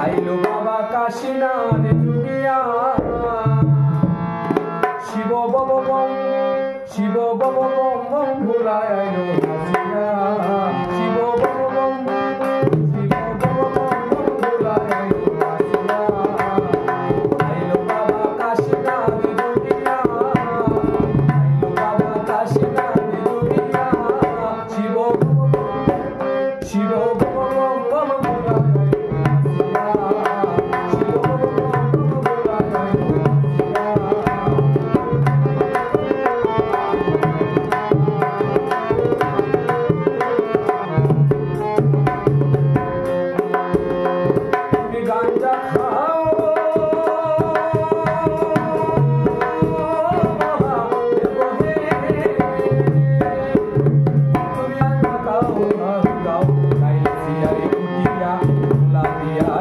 আইলো বাবা কাশীনাথ জুগিয়া শিব বব বম শিব বব বম বম ভোলায় আইলো নাচিয়া শিব বব বম শিব বব বম বম ভোলায় আইলো নাচিয়া আইলো বাবা কাশীনাথ জুগিয়া আইলো বাবা কাশীনাথ জুগিয়া শিব বব শিব বব বম বম ভোলায় गांजा खाओ गाओ गाओ गाओ गाइसिया कुटिया बुला दिया